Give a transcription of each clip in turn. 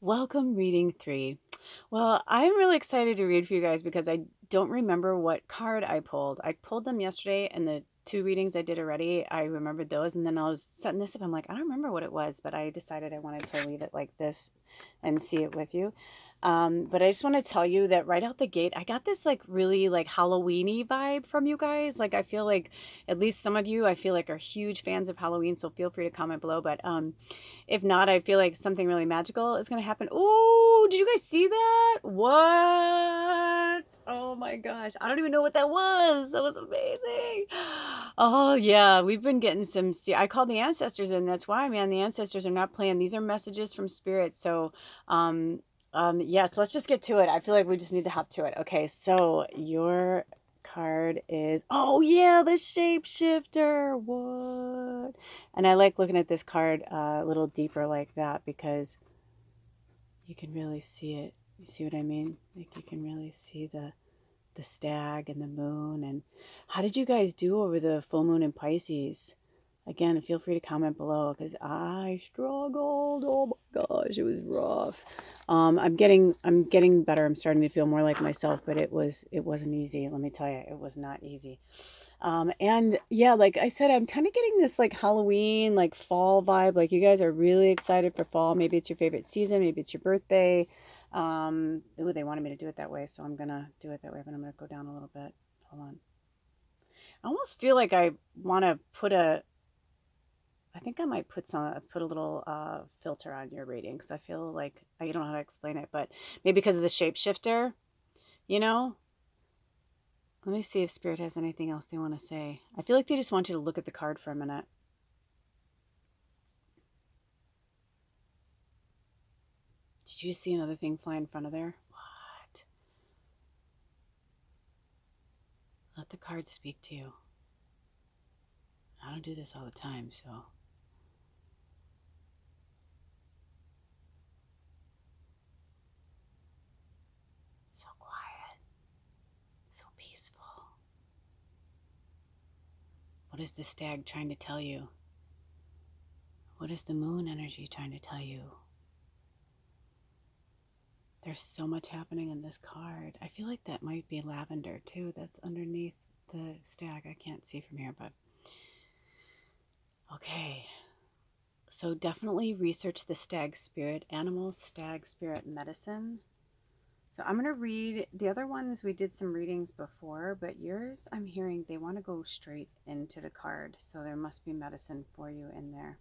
Welcome, reading 3. Well, I'm really excited to read for you guys because I don't remember what card I pulled. I pulled them yesterday, and the 2 readings I did already, I remembered those, and then I was setting this up. I'm like, I don't remember what it was, but I decided I wanted to leave it like this and see it with you. But I just want to tell you that right out the gate, I got this like really like Halloween-y vibe from you guys. Like I feel like at least some of you, I feel like are huge fans of Halloween, so feel free to comment below. But if not, I feel like something really magical is going to happen. Oh, did you guys see that? What? Oh my gosh. I don't even know what that was. That was amazing. Oh, yeah. We've been getting some. See, I called the ancestors in. That's why, man. The ancestors are not playing. These are messages from spirit. So, yes, let's just get to it. I feel like we just need to hop to it. Okay, so your card is, oh yeah, the shapeshifter. What? And I like looking at this card a little deeper like that because you can really see it. You see what I mean? Like you can really see the stag and the moon. And how did you guys do over the full moon in Pisces? Again, feel free to comment below because I struggled. Oh my gosh, it was rough. I'm getting better. I'm starting to feel more like myself, but it wasn't easy. Let me tell you, it was not easy. And yeah, like I said, I'm kind of getting this like Halloween, like fall vibe. Like you guys are really excited for fall. Maybe it's your favorite season. Maybe it's your birthday. Ooh, they wanted me to do it that way, so I'm gonna do it that way. But I'm gonna go down a little bit. Hold on. I almost feel like I want to put a. I think I might put a little filter on your reading because I feel like I don't know how to explain it, but maybe because of the shapeshifter, you know. Let me see if Spirit has anything else they want to say. I feel like they just want you to look at the card for a minute. Did you see another thing fly in front of there? What? Let the cards speak to you. I don't do this all the time, so. So quiet. So peaceful. What is the stag trying to tell you? What is the moon energy trying to tell you? There's so much happening in this card. I feel like that might be lavender too. That's underneath the stag. I can't see from here, but okay. So definitely research the stag spirit, animal stag spirit medicine. So I'm going to read the other ones. We did some readings before, but yours, I'm hearing they want to go straight into the card. So there must be medicine for you in there.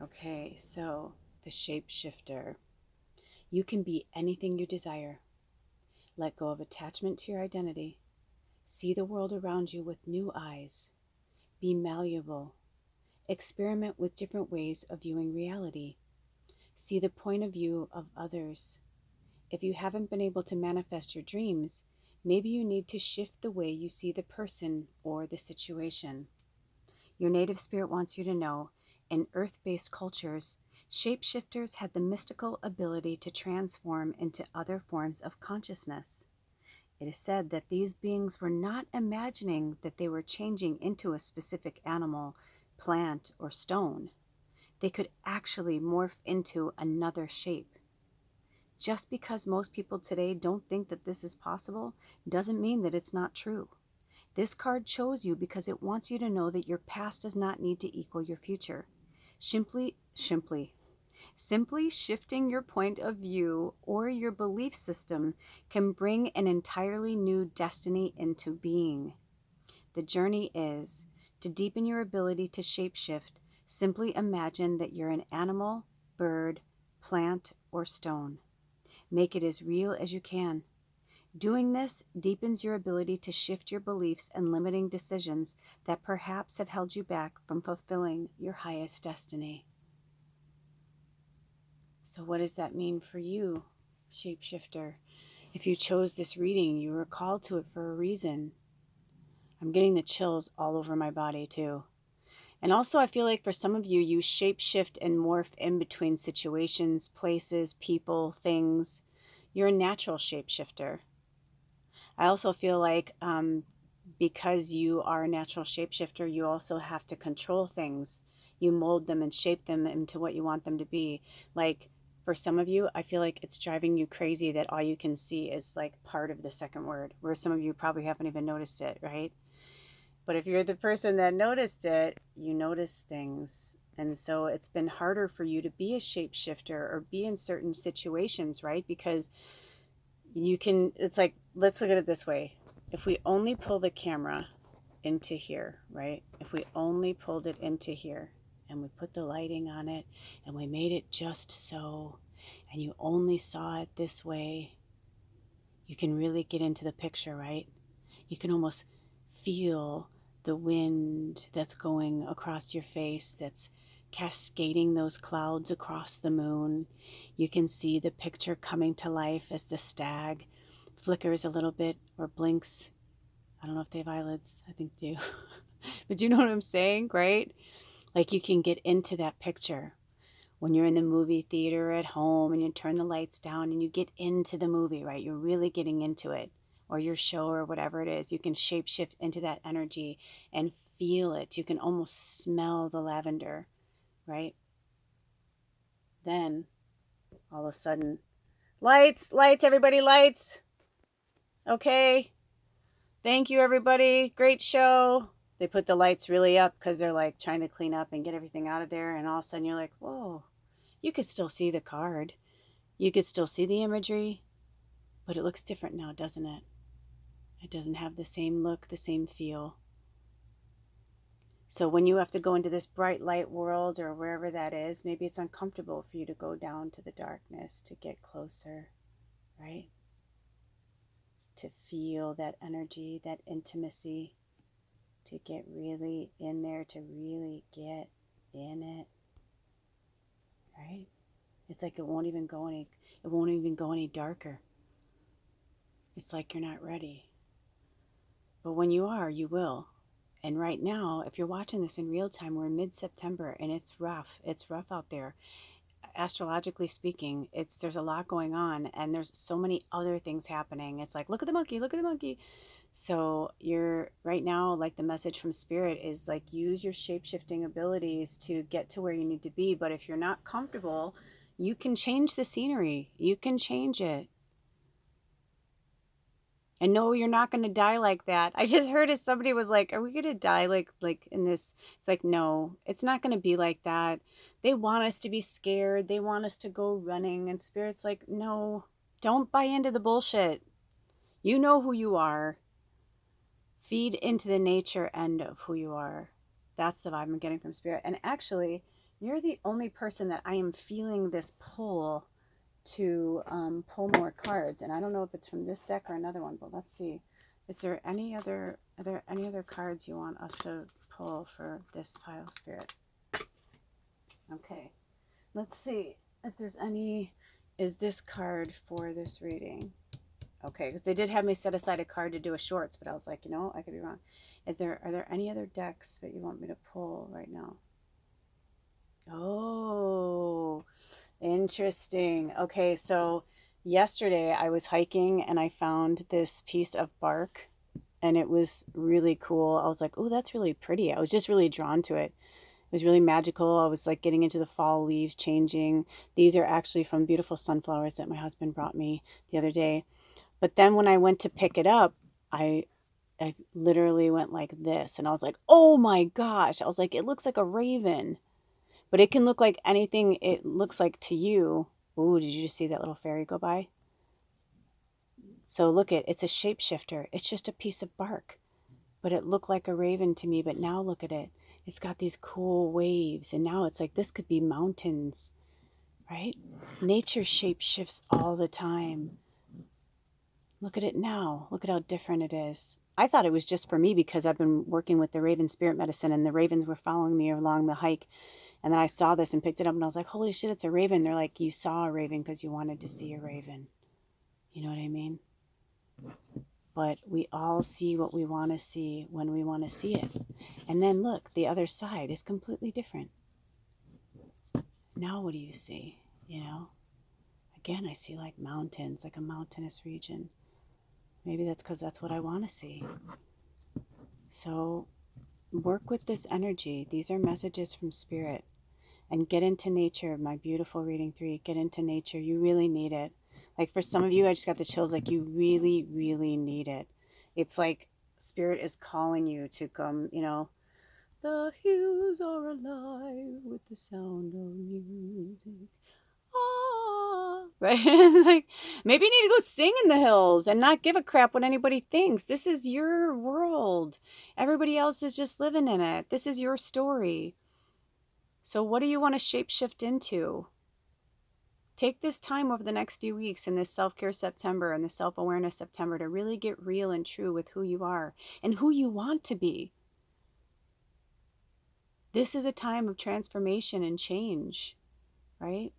Okay, so the shapeshifter. You can be anything you desire. Let go of attachment to your identity. See the world around you with new eyes. Be malleable. Experiment with different ways of viewing reality. See the point of view of others. If you haven't been able to manifest your dreams, maybe you need to shift the way you see the person or the situation. Your native spirit wants you to know, in earth-based cultures, shapeshifters had the mystical ability to transform into other forms of consciousness. It is said that these beings were not imagining that they were changing into a specific animal, plant, or stone. They could actually morph into another shape. Just because most people today don't think that this is possible doesn't mean that it's not true. This card chose you because it wants you to know that your past does not need to equal your future. Simply shifting your point of view or your belief system can bring an entirely new destiny into being. The journey is to deepen your ability to shapeshift. Simply imagine that you're an animal, bird, plant, or stone. Make it as real as you can. Doing this deepens your ability to shift your beliefs and limiting decisions that perhaps have held you back from fulfilling your highest destiny. So what does that mean for you, shapeshifter? If you chose this reading, you were called to it for a reason. I'm getting the chills all over my body too. And also I feel like for some of you, you shapeshift and morph in between situations, places, people, things. You're a natural shapeshifter. I also feel like because you are a natural shapeshifter, you also have to control things. You mold them and shape them into what you want them to be. Like For some of you, I feel like it's driving you crazy that all you can see is like part of the second word, where some of you probably haven't even noticed it, right? But if you're the person that noticed it, you notice things. And so it's been harder for you to be a shapeshifter or be in certain situations, right? Because you can, it's like, let's look at it this way. If we only pull the camera into here, right? If we only pulled it into here and we put the lighting on it and we made it just so, and you only saw it this way, you can really get into the picture, right? You can almost feel the wind that's going across your face, that's cascading those clouds across the moon. You can see the picture coming to life as the stag flickers a little bit or blinks. I don't know if they have eyelids. I think they do. But you know what I'm saying, right? Like you can get into that picture when you're in the movie theater at home and you turn the lights down and you get into the movie, right? You're really getting into it, or your show or whatever it is. You can shapeshift into that energy and feel it. You can almost smell the lavender, right? Then all of a sudden, lights, everybody, lights. Okay. Thank you, everybody. Great show. They put the lights really up because they're like trying to clean up and get everything out of there. And all of a sudden you're like, whoa, you could still see the card. You could still see the imagery, but it looks different now, doesn't it? It doesn't have the same look, the same feel. So when you have to go into this bright light world or wherever that is, maybe it's uncomfortable for you to go down to the darkness to get closer, right? To feel that energy, that intimacy, to get really in there, to really get in it, right? It's like it won't even go any darker. It's like you're not ready. But when you are, you will. And right now, if you're watching this in real time, we're mid-September and it's rough. It's rough out there. Astrologically speaking, there's a lot going on and there's so many other things happening. It's like, look at the monkey, look at the monkey. So you're right now, like the message from Spirit is like, use your shape-shifting abilities to get to where you need to be. But if you're not comfortable, you can change the scenery. You can change it. And no, you're not going to die like that. I just heard as somebody was like, are we going to die like in this? It's like, no, it's not going to be like that. They want us to be scared. They want us to go running. And Spirit's like, no, don't buy into the bullshit. You know who you are. Feed into the nature end of who you are. That's the vibe I'm getting from Spirit. And actually, you're the only person that I am feeling this pull to pull more cards. And I don't know if it's from this deck or another one, but let's see. Are there any other cards you want us to pull for this pile, Spirit? Okay, let's see if there's any. Is this card for this reading? Okay, because they did have me set aside a card to do a shorts, but I was like, you know, I could be wrong. Are there any other decks that you want me to pull right now? Oh, interesting. Okay, so yesterday I was hiking and I found this piece of bark and it was really cool. I was like, oh, that's really pretty. I was just really drawn to it. It was really magical. I was like getting into the fall leaves changing. These are actually from beautiful sunflowers that my husband brought me the other day. But then when I went to pick it up, I literally went like this and I was like, oh my gosh. I was like, it looks like a raven. But it can look like anything it looks like to you. Ooh, did you just see that little fairy go by? So look it's a shapeshifter. It's just a piece of bark. But it looked like a raven to me. But now look at it. It's got these cool waves. And now it's like this could be mountains, right? Nature shapeshifts all the time. Look at it now. Look at how different it is. I thought it was just for me because I've been working with the Raven Spirit Medicine and the ravens were following me along the hike. And then I saw this and picked it up and I was like, holy shit, it's a raven. They're like, you saw a raven because you wanted to see a raven. You know what I mean? But we all see what we want to see when we want to see it. And then look, the other side is completely different. Now what do you see? You know? Again, I see like mountains, like a mountainous region. Maybe that's because that's what I want to see. So work with this energy. These are messages from Spirit. and get into nature. My beautiful reading 3, get into nature. You really need it. Like for some of you, I just got the chills. Like you really, really need it. It's like spirit is calling you to come, you know, the hills are alive with the sound of music. Ah, right? Like maybe you need to go sing in the hills and not give a crap what anybody thinks. This is your world. Everybody else is just living in it. This is your story. So what do you want to shapeshift into? Take this time over the next few weeks in this self-care September and the self-awareness September to really get real and true with who you are and who you want to be. This is a time of transformation and change, right?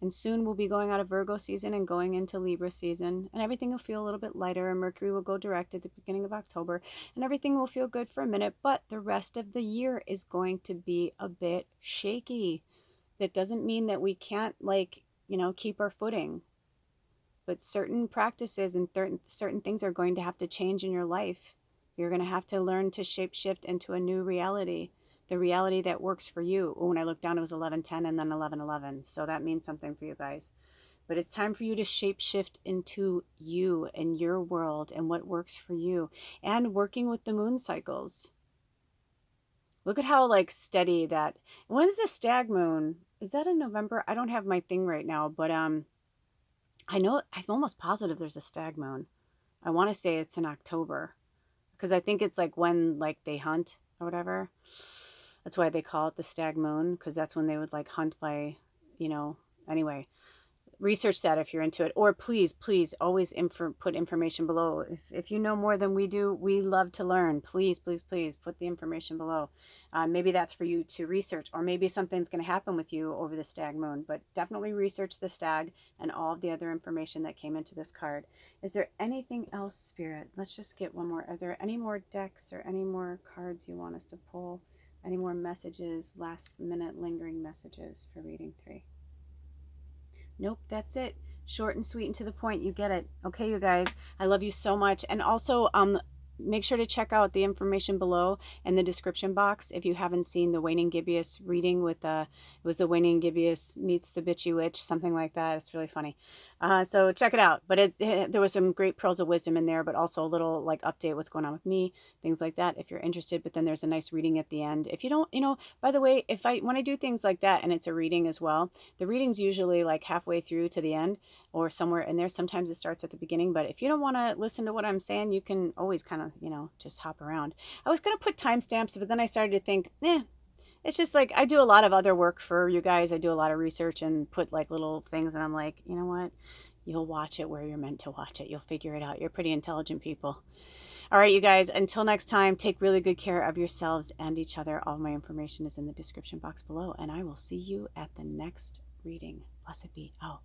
And soon we'll be going out of Virgo season and going into Libra season, and everything will feel a little bit lighter, and Mercury will go direct at the beginning of October, and everything will feel good for a minute, but the rest of the year is going to be a bit shaky. That doesn't mean that we can't, like, you know, keep our footing, but certain practices and certain things are going to have to change in your life. You're going to have to learn to shapeshift into a new reality. The reality that works for you. Oh, when I looked down, it was 11:10 and then 11:11. So that means something for you guys. But it's time for you to shapeshift into you and your world and what works for you. And working with the moon cycles. Look at how like steady that. When's the stag moon? Is that in November? I don't have my thing right now, but I know, I'm almost positive there's a stag moon. I want to say it's in October because I think it's like when like they hunt or whatever. That's why they call it the stag moon, because that's when they would like hunt by, you know, anyway. Research that if you're into it. Or please, please always put information below. If you know more than we do, we love to learn. Please, please, please put the information below. Maybe that's for you to research, or maybe something's going to happen with you over the stag moon. But definitely research the stag and all of the other information that came into this card. Is there anything else, Spirit? Let's just get one more. Are there any more decks or any more cards you want us to pull? Any more messages, last minute lingering messages for reading 3? Nope, that's it. Short and sweet and to the point. You get it. Okay, you guys. I love you so much. And also, make sure to check out the information below in the description box if you haven't seen the Waning Gibbous reading with it was the Waning Gibbous meets the Bitchy Witch, something like that. It's really funny. So check it out. But there was some great pearls of wisdom in there, but also a little like update what's going on with me, things like that if you're interested. But then there's a nice reading at the end. If you don't, you know, by the way, when I do things like that and it's a reading as well, the reading's usually like halfway through to the end or somewhere in there. Sometimes it starts at the beginning, but if you don't want to listen to what I'm saying, you can always kind of, you know, just hop around. I was going to put timestamps, but then I started to think, it's just like I do a lot of other work for you guys. I do a lot of research and put like little things, and I'm like, you know what? You'll watch it where you're meant to watch it. You'll figure it out. You're pretty intelligent people. All right, you guys, until next time, take really good care of yourselves and each other. All my information is in the description box below, and I will see you at the next reading. Blessed be. Oh.